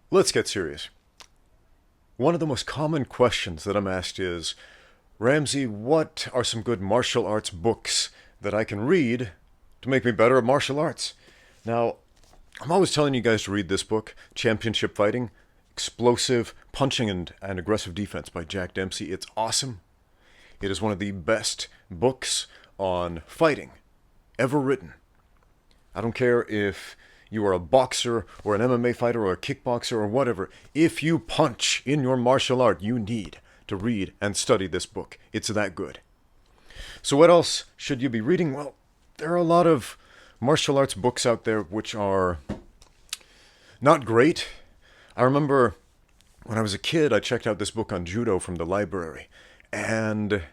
Let's get serious. One of the most common questions that I'm asked is, Ramsey, what are some good martial arts books that I can read to make me better at martial arts? Now, I'm always telling you guys to read this book, Championship Fighting, Explosive Punching and Aggressive Defense by Jack Dempsey. It's awesome. It is one of the best books on fighting ever written. I don't care if you are a boxer or an MMA fighter or a kickboxer or whatever. If you punch in your martial art, you need to read and study this book. It's that good. So what else should you be reading? Well, there are a lot of martial arts books out there which are not great. I remember when I was a kid, I checked out this book on judo from the library. And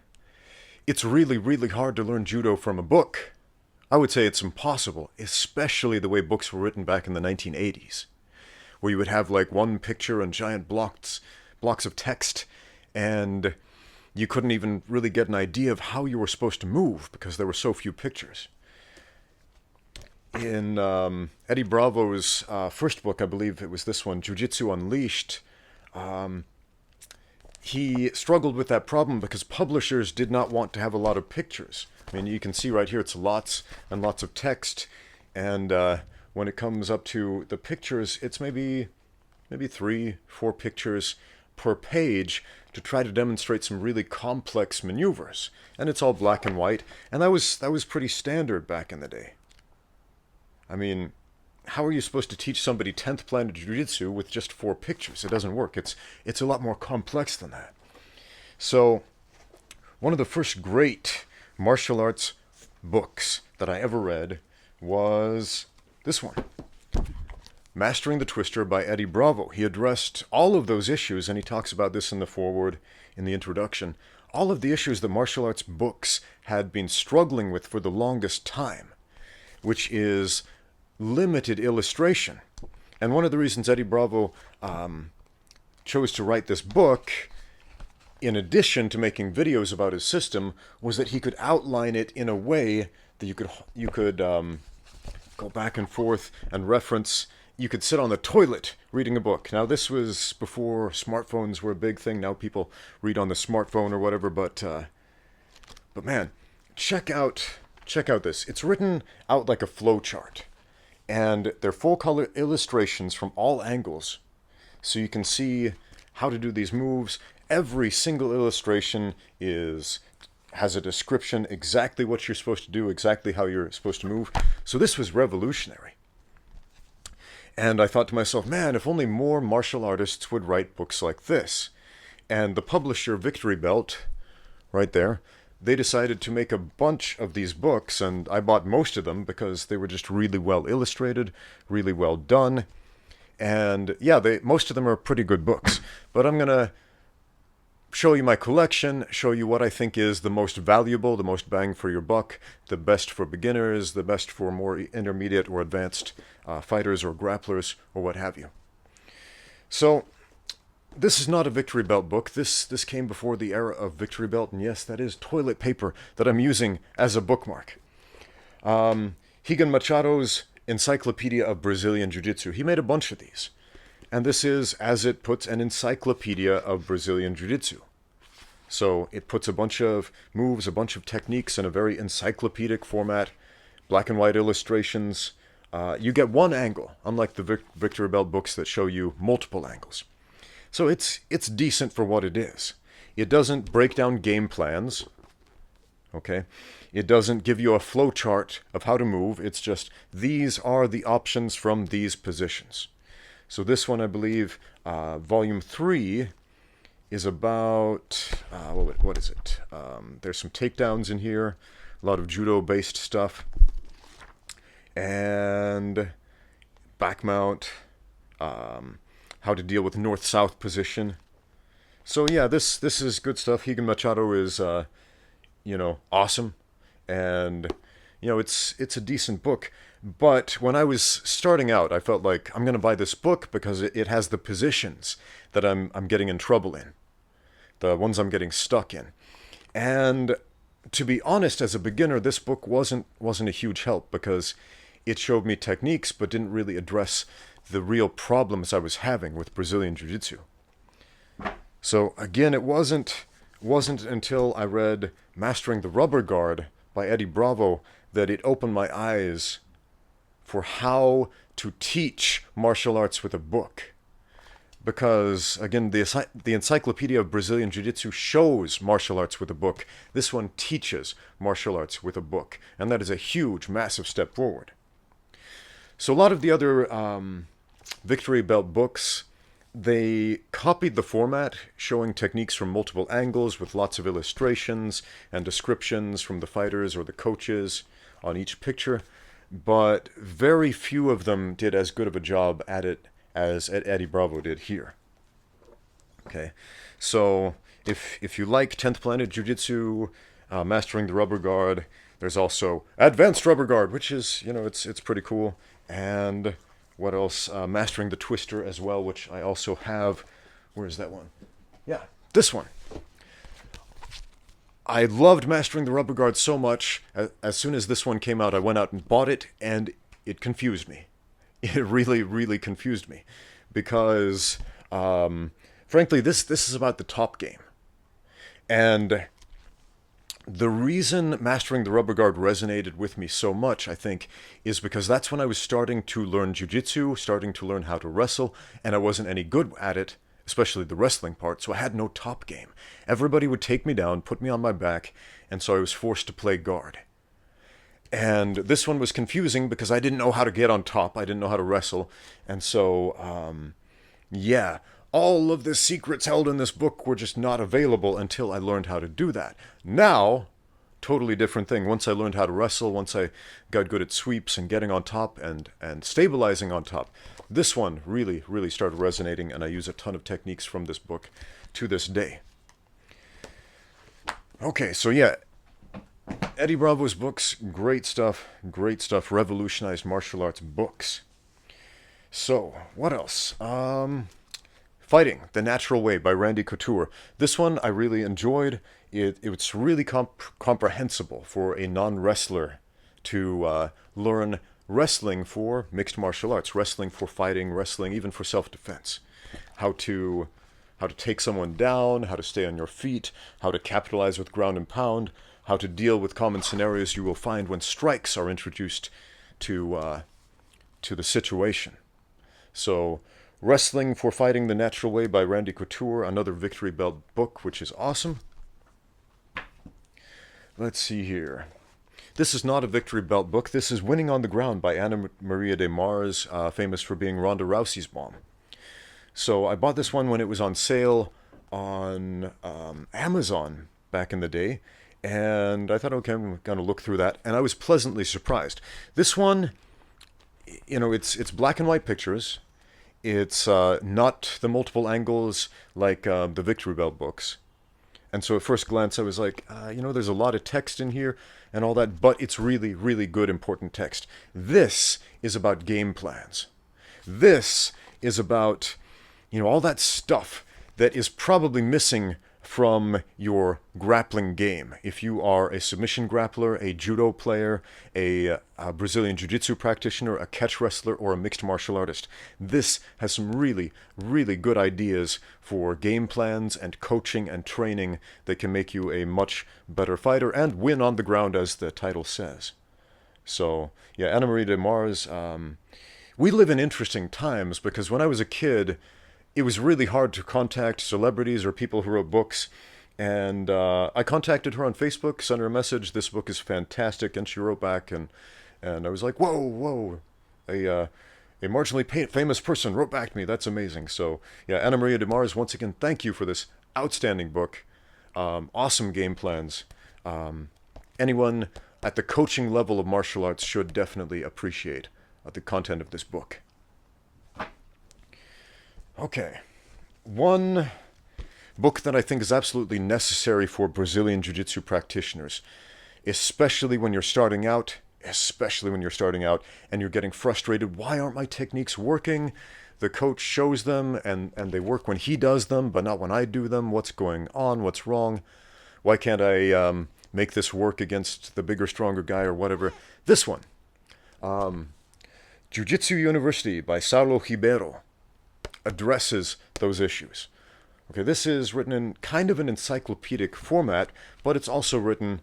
it's really, really hard to learn judo from a book. I would say it's impossible, especially the way books were written back in the 1980s, where you would have like one picture and giant blocks of text, and you couldn't even really get an idea of how you were supposed to move because there were so few pictures. In Eddie Bravo's first book, I believe it was this one, Jiu-Jitsu Unleashed, he struggled with that problem because publishers did not want to have a lot of pictures. I mean, you can see right here it's lots and lots of text, and when it comes up to the pictures, it's maybe 3, 4 pictures per page to try to demonstrate some really complex maneuvers. And it's all black and white, and that was pretty standard back in the day. I mean, how are you supposed to teach somebody 10th planet jiu-jitsu with just 4 pictures? It doesn't work. It's a lot more complex than that. So, one of the first great martial arts books that I ever read was this one, Mastering the Twister by Eddie Bravo. He addressed all of those issues, and he talks about this in the foreword, in the introduction, all of the issues that martial arts books had been struggling with for the longest time, which is limited illustration. And one of the reasons Eddie Bravo chose to write this book, in addition to making videos about his system, was that he could outline it in a way that you could go back and forth and reference. You could sit on the toilet reading a book. Now, this was before smartphones were a big thing. Now people read on the smartphone or whatever. But man, check out this. It's written out like a flow chart, and they're full color illustrations from all angles, so you can see how to do these moves. Every single illustration has a description, exactly what you're supposed to do, exactly how you're supposed to move. So this was revolutionary. And I thought to myself, man, if only more martial artists would write books like this. And the publisher, Victory Belt, right there, they decided to make a bunch of these books, and I bought most of them because they were just really well illustrated, really well done. And yeah, most of them are pretty good books. But I'm going to show you my collection, show you what I think is the most valuable, the most bang for your buck, the best for beginners, the best for more intermediate or advanced fighters or grapplers or what have you. So, this is not a Victory Belt book. This came before the era of Victory Belt, and yes, that is toilet paper that I'm using as a bookmark. Higan Machado's Encyclopedia of Brazilian Jiu-Jitsu. He made a bunch of these. And this is, as it puts, an encyclopedia of Brazilian Jiu-Jitsu. So it puts a bunch of moves, a bunch of techniques in a very encyclopedic format, black and white illustrations. You get one angle, unlike the Victory Belt books that show you multiple angles. So it's decent for what it is. It doesn't break down game plans, okay? It doesn't give you a flow chart of how to move. It's just, these are the options from these positions. So this one, I believe, volume 3 is about, what is it? There's some takedowns in here, a lot of judo-based stuff, and back mount, how to deal with north-south position. So yeah, this is good stuff. Higan Machado is, awesome, and it's a decent book. But when I was starting out, I felt like I'm going to buy this book because it has the positions that I'm getting in trouble in, the ones I'm getting stuck in. And to be honest, as a beginner, this book wasn't a huge help because it showed me techniques, but didn't really address the real problems I was having with Brazilian Jiu-Jitsu. So again, it wasn't until I read Mastering the Rubber Guard by Eddie Bravo that it opened my eyes for how to teach martial arts with a book. Because, again, the Encyclopedia of Brazilian Jiu-Jitsu shows martial arts with a book. This one teaches martial arts with a book. And that is a huge, massive step forward. So a lot of the other Victory Belt books, they copied the format, showing techniques from multiple angles with lots of illustrations and descriptions from the fighters or the coaches on each picture. But very few of them did as good of a job at it as Eddie Bravo did here. Okay, so if you like 10th Planet Jiu-Jitsu, Mastering the Rubber Guard, there's also Advanced Rubber Guard, which is, it's pretty cool. And what else? Mastering the Twister as well, which I also have. Where's that one? Yeah, this one. I loved Mastering the Rubber Guard so much, as soon as this one came out, I went out and bought it, and it confused me. It really, really confused me. Because, frankly, this is about the top game. And the reason Mastering the Rubber Guard resonated with me so much, I think, is because that's when I was starting to learn jiu-jitsu, starting to learn how to wrestle, and I wasn't any good at it, especially the wrestling part, so I had no top game. Everybody would take me down, put me on my back, and so I was forced to play guard. And this one was confusing because I didn't know how to get on top, I didn't know how to wrestle, and so, yeah, all of the secrets held in this book were just not available until I learned how to do that. Now, totally different thing. Once I learned how to wrestle, once I got good at sweeps and getting on top and stabilizing on top, this one really, really started resonating, and I use a ton of techniques from this book to this day. Okay, so yeah, Eddie Bravo's books, great stuff, revolutionized martial arts books. So, what else? Fighting the Natural Way by Randy Couture. This one I really enjoyed. It's really comprehensible for a non-wrestler to learn wrestling for mixed martial arts, wrestling for fighting, wrestling even for self-defense. How to take someone down, how to stay on your feet, how to capitalize with ground and pound, how to deal with common scenarios you will find when strikes are introduced to the situation. So, Wrestling for Fighting the Natural Way by Randy Couture, another Victory Belt book, which is awesome. Let's see here. This is not a Victory Belt book. This is Winning on the Ground by Ana Maria de Mars, famous for being Ronda Rousey's mom. So I bought this one when it was on sale on Amazon back in the day, and I thought, okay, I'm going to look through that, and I was pleasantly surprised. This one, it's black and white pictures. It's not the multiple angles like the Victory Belt books. And so at first glance I was like, there's a lot of text in here and all that, but it's really, really good, important text. This is about game plans. This is about, all that stuff that is probably missing from your grappling game. If you are a submission grappler, a judo player, a Brazilian Jiu-Jitsu practitioner, a catch wrestler, or a mixed martial artist, this has some really, really good ideas for game plans and coaching and training that can make you a much better fighter and win on the ground, as the title says. So, yeah, Ana Maria de Mars, we live in interesting times, because when I was a kid, it was really hard to contact celebrities or people who wrote books, and I contacted her on Facebook, sent her a message, this book is fantastic, and she wrote back, and I was like, whoa, a marginally famous person wrote back to me, that's amazing. So, yeah, Ana Maria de Mars, once again, thank you for this outstanding book, awesome game plans. Anyone at the coaching level of martial arts should definitely appreciate the content of this book. Okay, one book that I think is absolutely necessary for Brazilian Jiu-Jitsu practitioners, especially when you're starting out and you're getting frustrated. Why aren't my techniques working? The coach shows them and they work when he does them, but not when I do them. What's going on? What's wrong? Why can't I make this work against the bigger, stronger guy or whatever? This one. Jiu-Jitsu University by Saulo Ribeiro addresses those issues. Okay, this is written in kind of an encyclopedic format, but it's also written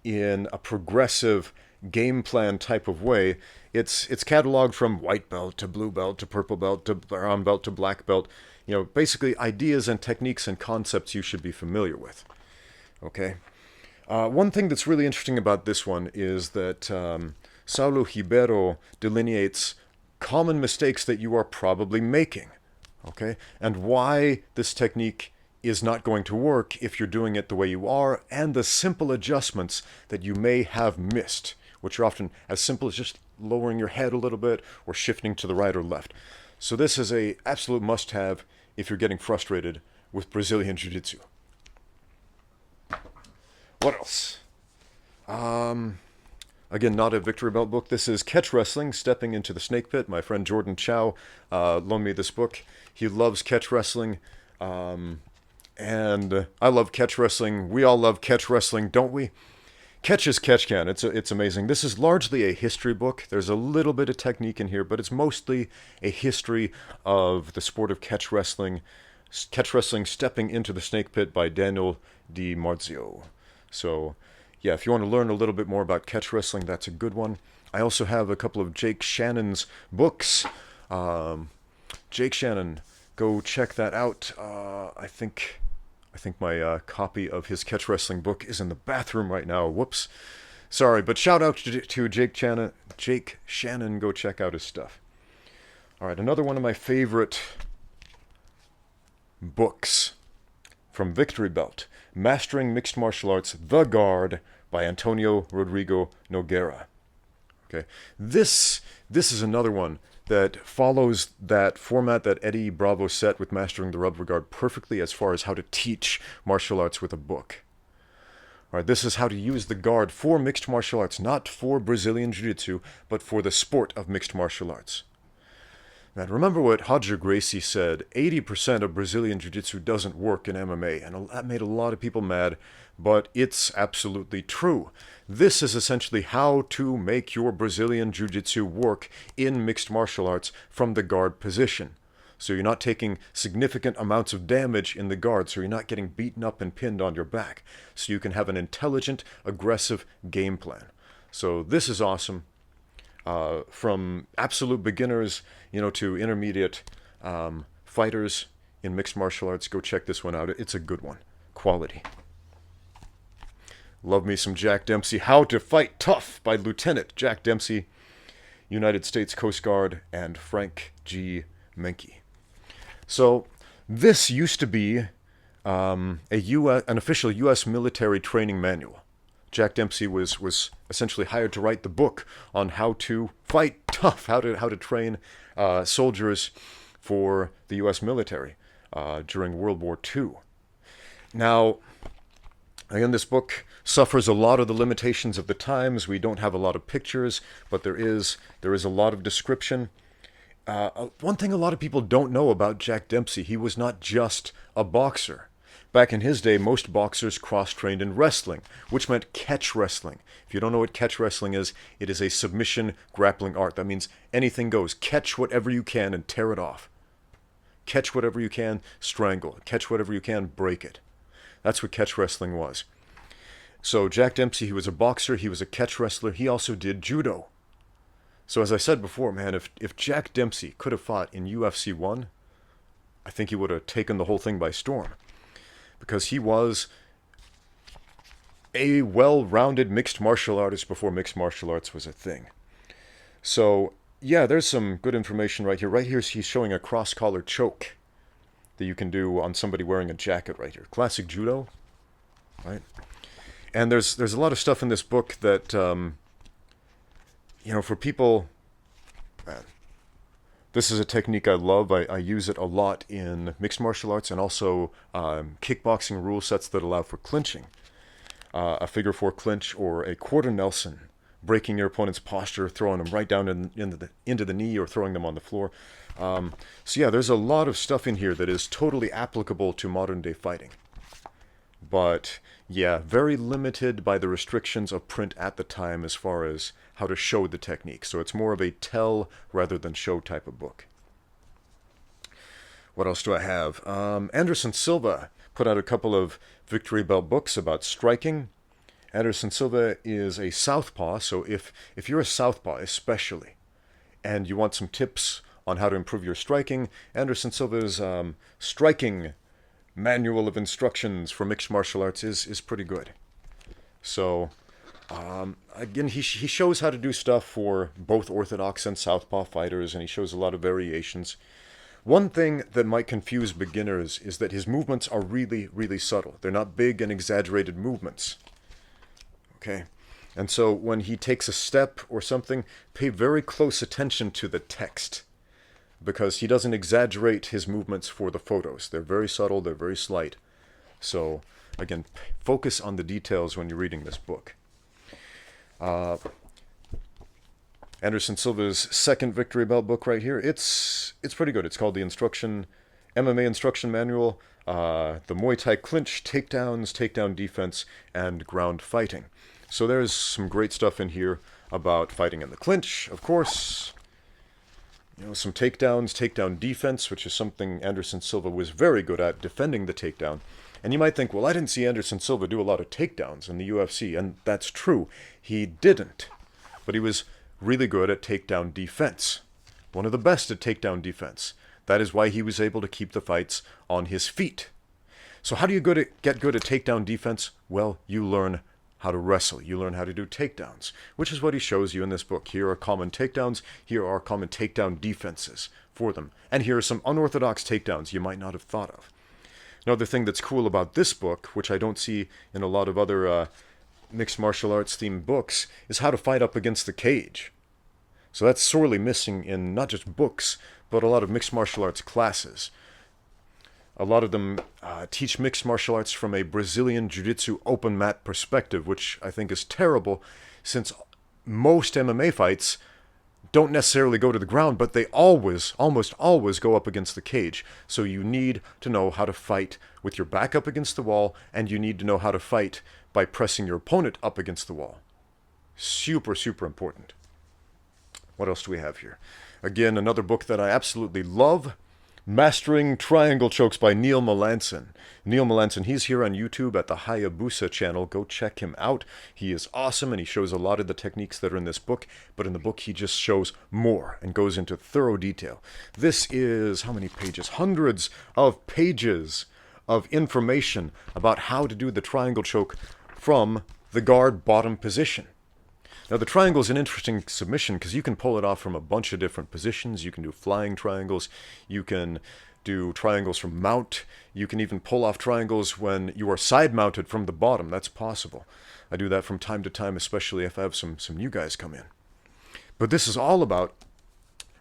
in a progressive game plan type of way. It's cataloged from white belt to blue belt to purple belt to brown belt to black belt. You know, basically ideas and techniques and concepts you should be familiar with. Okay. One thing that's really interesting about this one is that Saulo Ribeiro delineates common mistakes that you are probably making. Okay, and why this technique is not going to work if you're doing it the way you are, and the simple adjustments that you may have missed, which are often as simple as just lowering your head a little bit or shifting to the right or left. So this is a absolute must-have if you're getting frustrated with Brazilian Jiu-Jitsu. What else? Again, not a victory belt book. This is Catch Wrestling, Stepping into the Snake Pit. My friend Jordan Chow loaned me this book. He loves catch wrestling, and I love catch wrestling. We all love catch wrestling, don't we? Catch as catch can. It's amazing. This is largely a history book. There's a little bit of technique in here, but it's mostly a history of the sport of catch wrestling. Catch Wrestling, Stepping into the Snake Pit by Daniel Di Marzio. So, yeah, if you want to learn a little bit more about catch wrestling, that's a good one. I also have a couple of Jake Shannon's books. Jake Shannon, go check that out. I think my copy of his catch wrestling book is in the bathroom right now. Whoops. Sorry, but shout out to Jake Shannon. Jake Shannon, go check out his stuff. All right, another one of my favorite books from Victory Belt, Mastering Mixed Martial Arts, The Guard by Antonio Rodrigo Nogueira. Okay, this is another one that follows that format that Eddie Bravo set with Mastering the Rubber Guard perfectly as far as how to teach martial arts with a book. All right, this is how to use the guard for mixed martial arts, not for Brazilian Jiu-Jitsu, but for the sport of mixed martial arts. Now, remember what Roger Gracie said, 80% of Brazilian Jiu-Jitsu doesn't work in MMA, and that made a lot of people mad, but it's absolutely true. This is essentially how to make your Brazilian Jiu-Jitsu work in mixed martial arts from the guard position. So you're not taking significant amounts of damage in the guard, so you're not getting beaten up and pinned on your back. So you can have an intelligent, aggressive game plan. So this is awesome. From absolute beginners, to intermediate fighters in mixed martial arts, go check this one out. It's a good one. Quality. Love me some Jack Dempsey. How to Fight Tough by Lieutenant Jack Dempsey, United States Coast Guard, and Frank G. Menke. So this used to be an official U.S. military training manual. Jack Dempsey was essentially hired to write the book on how to fight tough, how to train soldiers for the U.S. military during World War II. Now, again, this book suffers a lot of the limitations of the times. We don't have a lot of pictures, but there is a lot of description. One thing a lot of people don't know about Jack Dempsey, he was not just a boxer. Back in his day, most boxers cross-trained in wrestling, which meant catch wrestling. If you don't know what catch wrestling is, it is a submission grappling art. That means anything goes. Catch whatever you can and tear it off. Catch whatever you can, strangle. Catch whatever you can, break it. That's what catch wrestling was. So Jack Dempsey, he was a boxer, he was a catch wrestler, he also did judo. So as I said before, man, if Jack Dempsey could have fought in UFC 1, I think he would have taken the whole thing by storm. Because he was a well-rounded mixed martial artist before mixed martial arts was a thing. So, yeah, there's some good information right here. Right here, he's showing a cross-collar choke that you can do on somebody wearing a jacket right here. Classic judo, right? And there's a lot of stuff in this book that, for people... Man, this is a technique I love. I use it a lot in mixed martial arts and also kickboxing rule sets that allow for clinching. A figure four clinch or a quarter Nelson, breaking your opponent's posture, throwing them right down into the knee or throwing them on the floor. So yeah, there's a lot of stuff in here that is totally applicable to modern day fighting. But yeah, very limited by the restrictions of print at the time as far as how to show the technique. So it's more of a tell rather than show type of book. What else do I have? Anderson Silva put out a couple of Victory Belt books about striking. Anderson Silva is a southpaw, so if you're a southpaw especially, and you want some tips on how to improve your striking, Anderson Silva's striking manual of instructions for mixed martial arts is pretty good. So, again, he shows how to do stuff for both orthodox and southpaw fighters, and he shows a lot of variations. One thing that might confuse beginners is that his movements are really, really subtle. They're not big and exaggerated movements. Okay? And so when he takes a step or something, pay very close attention to the text, because he doesn't exaggerate his movements for the photos. They're very subtle, they're very slight. So, again, focus on the details when you're reading this book. Anderson Silva's second Victory Belt book right here, it's pretty good. It's called the MMA Instruction Manual, the Muay Thai Clinch, Takedowns, Takedown Defense, and Ground Fighting. So there's some great stuff in here about fighting in the clinch, of course. Some takedowns, takedown defense, which is something Anderson Silva was very good at, defending the takedown. And you might think, well, I didn't see Anderson Silva do a lot of takedowns in the UFC, and that's true. He didn't. But he was really good at takedown defense. One of the best at takedown defense. That is why he was able to keep the fights on his feet. So how do you get good at takedown defense? Well, you learn how to wrestle. You learn how to do takedowns, which is what he shows you in this book. Here are common takedowns. Here are common takedown defenses for them. And here are some unorthodox takedowns you might not have thought of. Another thing that's cool about this book, which I don't see in a lot of other mixed martial arts themed books, is how to fight up against the cage. So that's sorely missing in not just books, but a lot of mixed martial arts classes. A lot of them teach mixed martial arts from a Brazilian jiu-jitsu open mat perspective, which I think is terrible, since most MMA fights don't necessarily go to the ground, but they almost always go up against the cage. So you need to know how to fight with your back up against the wall, and you need to know how to fight by pressing your opponent up against the wall. Super, super important. What else do we have here? Again, another book that I absolutely love, Mastering Triangle Chokes by Neil Melanson. Neil Melanson, he's here on YouTube at the Hayabusa channel. Go check him out. He is awesome, and he shows a lot of the techniques that are in this book, but in the book he just shows more and goes into thorough detail. This is, how many pages? Hundreds of pages of information about how to do the triangle choke from the guard bottom position. Now, the triangle is an interesting submission because you can pull it off from a bunch of different positions. You can do flying triangles. You can do triangles from mount. You can even pull off triangles when you are side-mounted from the bottom. That's possible. I do that from time to time, especially if I have some new guys come in. But this is all about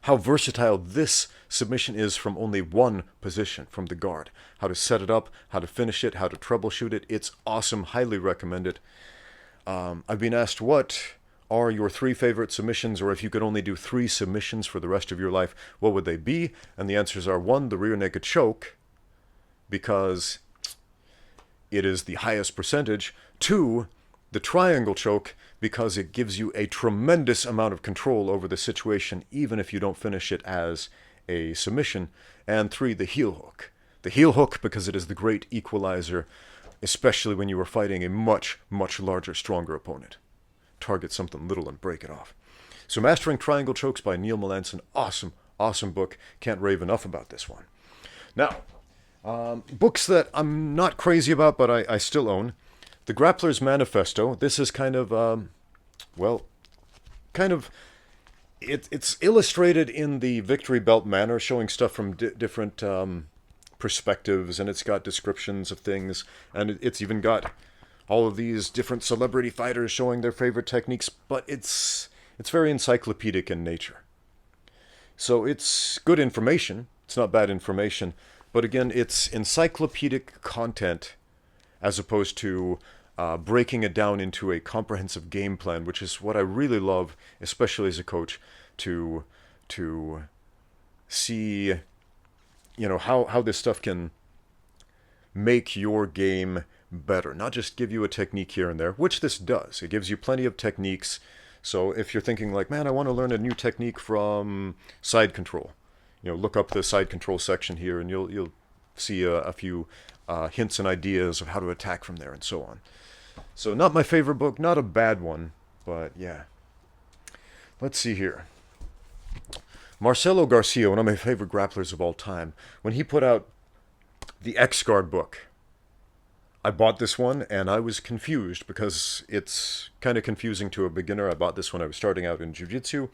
how versatile this submission is from only one position, from the guard. How to set it up, how to finish it, how to troubleshoot it. It's awesome. Highly recommend it. I've been asked what are your 3 favorite submissions, or if you could only do 3 submissions for the rest of your life, what would they be? And the answers are 1, the rear naked choke, because it is the highest percentage. 2, the triangle choke, because it gives you a tremendous amount of control over the situation, even if you don't finish it as a submission. And 3, the heel hook. The heel hook, because it is the great equalizer, especially when you are fighting a much, much larger, stronger opponent. Target something little and break it off. So Mastering Triangle Chokes by Neil Melanson. Awesome, awesome book. Can't rave enough about this one. Now, books that I'm not crazy about, but I still own. The Grappler's Manifesto. This is kind of, it's illustrated in the Victory Belt manner, showing stuff from different perspectives, and it's got descriptions of things, and it's even got all of these different celebrity fighters showing their favorite techniques, but it's very encyclopedic in nature. So it's good information. It's not bad information. But again, it's encyclopedic content as opposed to breaking it down into a comprehensive game plan, which is what I really love, especially as a coach, to see, how this stuff can make your game better, not just give you a technique here and there, which this does. It gives you plenty of techniques. So if you're thinking like, man, I want to learn a new technique from side control, look up the side control section here, and you'll see a few hints and ideas of how to attack from there and so on. So not my favorite book, not a bad one, but yeah. Let's see here. Marcelo Garcia, one of my favorite grapplers of all time, when he put out the X-Guard book, I bought this one and I was confused because it's kind of confusing to a beginner. I bought this when I was starting out in jiu-jitsu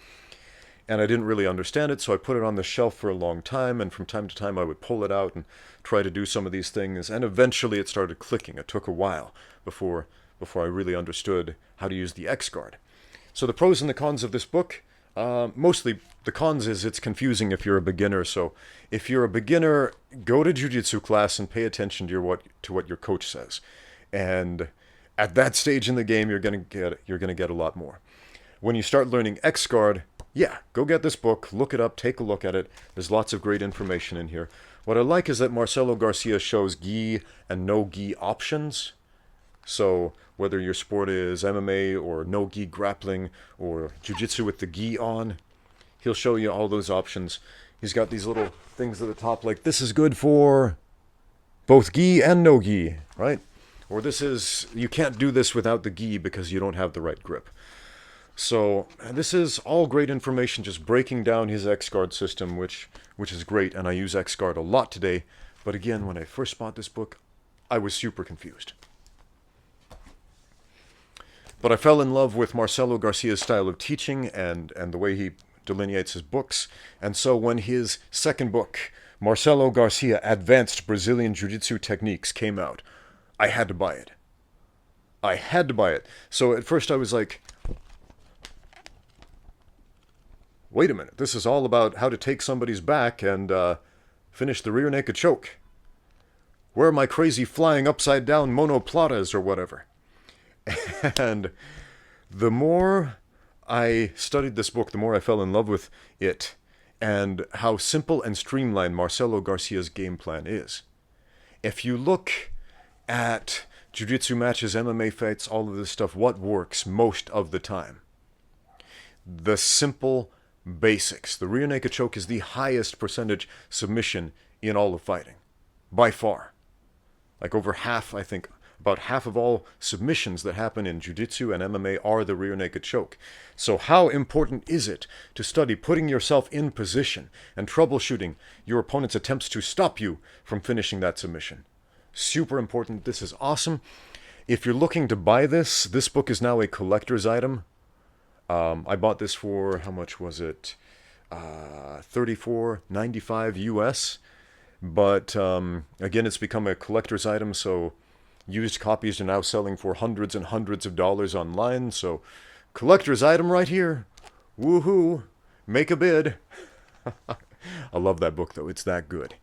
and I didn't really understand it, so I put it on the shelf for a long time, and from time to time I would pull it out and try to do some of these things, and eventually it started clicking. It took a while before I really understood how to use the X-Guard. So the pros and the cons of this book, mostly the cons is it's confusing if you're a beginner. So if you're a beginner, go to jiu-jitsu class and pay attention to what your coach says. And at that stage in the game, you're gonna get a lot more. When you start learning X-Guard, yeah, go get this book, look it up, take a look at it. There's lots of great information in here. What I like is that Marcelo Garcia shows gi and no gi options. So whether your sport is MMA or no gi grappling or jiu-jitsu with the gi on, he'll show you all those options. He's got these little things at the top like, this is good for both gi and no gi, right? Or you can't do this without the gi because you don't have the right grip. So this is all great information, just breaking down his X-Guard system, which is great, and I use X-Guard a lot today. But again, when I first bought this book, I was super confused. But I fell in love with Marcelo Garcia's style of teaching and the way he delineates his books. And so when his second book, Marcelo Garcia Advanced Brazilian Jiu-Jitsu Techniques, came out, I had to buy it. I had to buy it. So at first I was like, wait a minute, this is all about how to take somebody's back and finish the rear naked choke. Where are my crazy flying upside down monoplatas or whatever? And the more I studied this book, the more I fell in love with it and how simple and streamlined Marcelo Garcia's game plan is. If you look at jiu-jitsu matches, MMA fights, all of this stuff, what works most of the time? The simple basics. The rear naked choke is the highest percentage submission in all of fighting, by far. Like over half, I think, about half of all submissions that happen in jiu-jitsu and MMA are the rear naked choke. So how important is it to study putting yourself in position and troubleshooting your opponent's attempts to stop you from finishing that submission? Super important. This is awesome. If you're looking to buy this book is now a collector's item. I bought this for, how much was it? $34.95 US. But again, it's become a collector's item, so used copies are now selling for hundreds and hundreds of dollars online. So collector's item right here. Woohoo! Make a bid. I love that book, though. It's that good.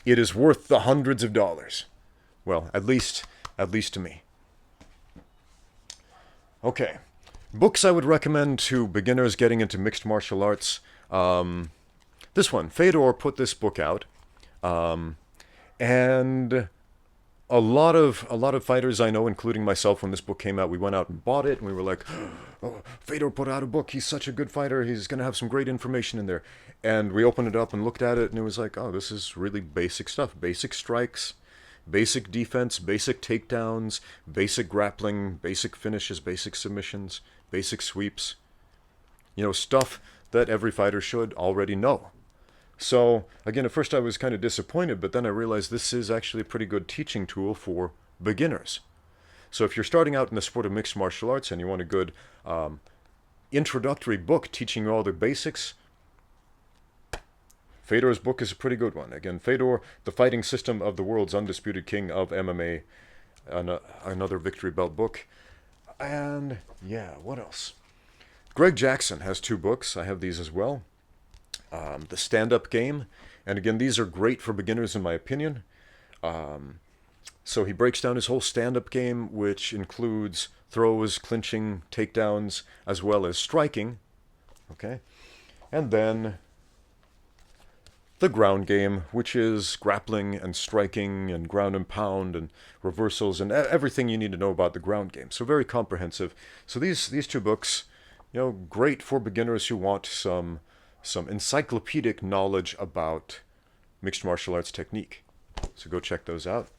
It is worth the hundreds of dollars. Well, at least to me. Okay. Books I would recommend to beginners getting into mixed martial arts. This one, Fedor put this book out, and a lot of fighters I know, including myself, when this book came out, we went out and bought it, and we were like, oh, Fedor put out a book. He's such a good fighter. He's going to have some great information in there. And we opened it up and looked at it, and it was like, oh, this is really basic stuff. Basic strikes, basic defense, basic takedowns, basic grappling, basic finishes, basic submissions, basic sweeps. Stuff that every fighter should already know. So, again, at first I was kind of disappointed, but then I realized this is actually a pretty good teaching tool for beginners. So if you're starting out in the sport of mixed martial arts and you want a good introductory book teaching you all the basics, Fedor's book is a pretty good one. Again, Fedor, The Fighting System of the World's Undisputed King of MMA, another victory belt book. And, yeah, what else? Greg Jackson has 2 books. I have these as well. The Stand-Up Game. And again, these are great for beginners in my opinion. So he breaks down his whole stand-up game, which includes throws, clinching, takedowns, as well as striking. Okay? And then the ground game, which is grappling and striking and ground and pound and reversals and everything you need to know about the ground game. So very comprehensive. So these two books, great for beginners who want some encyclopedic knowledge about mixed martial arts technique. So go check those out.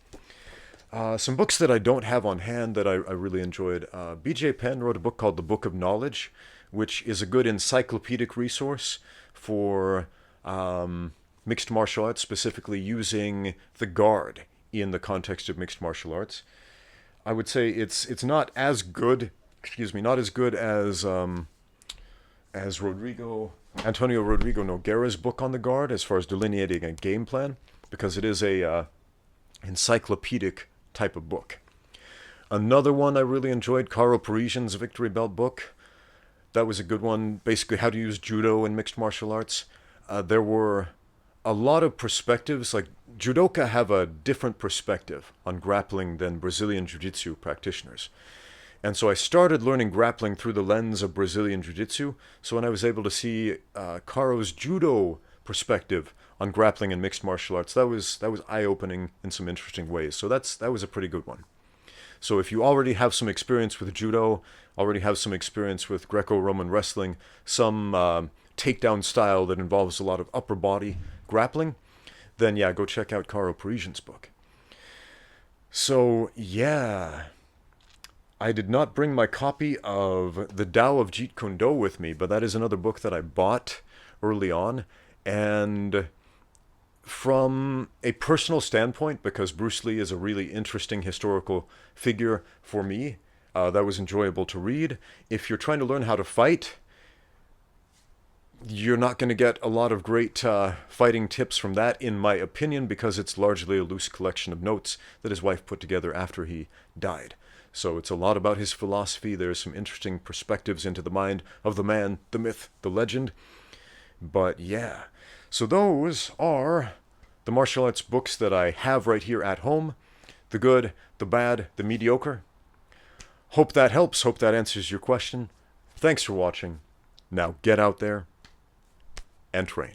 Some books that I don't have on hand that I really enjoyed. B.J. Penn wrote a book called The Book of Knowledge, which is a good encyclopedic resource for mixed martial arts, specifically using the guard in the context of mixed martial arts. I would say it's not as good, not as good as Antonio Rodrigo Nogueira's book on the guard as far as delineating a game plan, because it is a encyclopedic type of book. Another one I really enjoyed, Caro Parisian's Victory Belt book. That was a good one, basically how to use judo and mixed martial arts. There were a lot of perspectives, like judoka have a different perspective on grappling than Brazilian jiu-jitsu practitioners. And so I started learning grappling through the lens of Brazilian jiu-jitsu. So when I was able to see Caro's judo perspective on grappling and mixed martial arts, that was eye-opening in some interesting ways. So that was a pretty good one. So if you already have some experience with judo, already have some experience with Greco-Roman wrestling, some takedown style that involves a lot of upper body grappling, then yeah, go check out Caro Parisian's book. So yeah, I did not bring my copy of The Tao of Jeet Kune Do with me, but that is another book that I bought early on. And from a personal standpoint, because Bruce Lee is a really interesting historical figure for me, that was enjoyable to read. If you're trying to learn how to fight, you're not going to get a lot of great fighting tips from that, in my opinion, because it's largely a loose collection of notes that his wife put together after he died. So it's a lot about his philosophy. There's some interesting perspectives into the mind of the man, the myth, the legend. But yeah, so those are the martial arts books that I have right here at home. The good, the bad, the mediocre. Hope that helps. Hope that answers your question. Thanks for watching. Now get out there and train.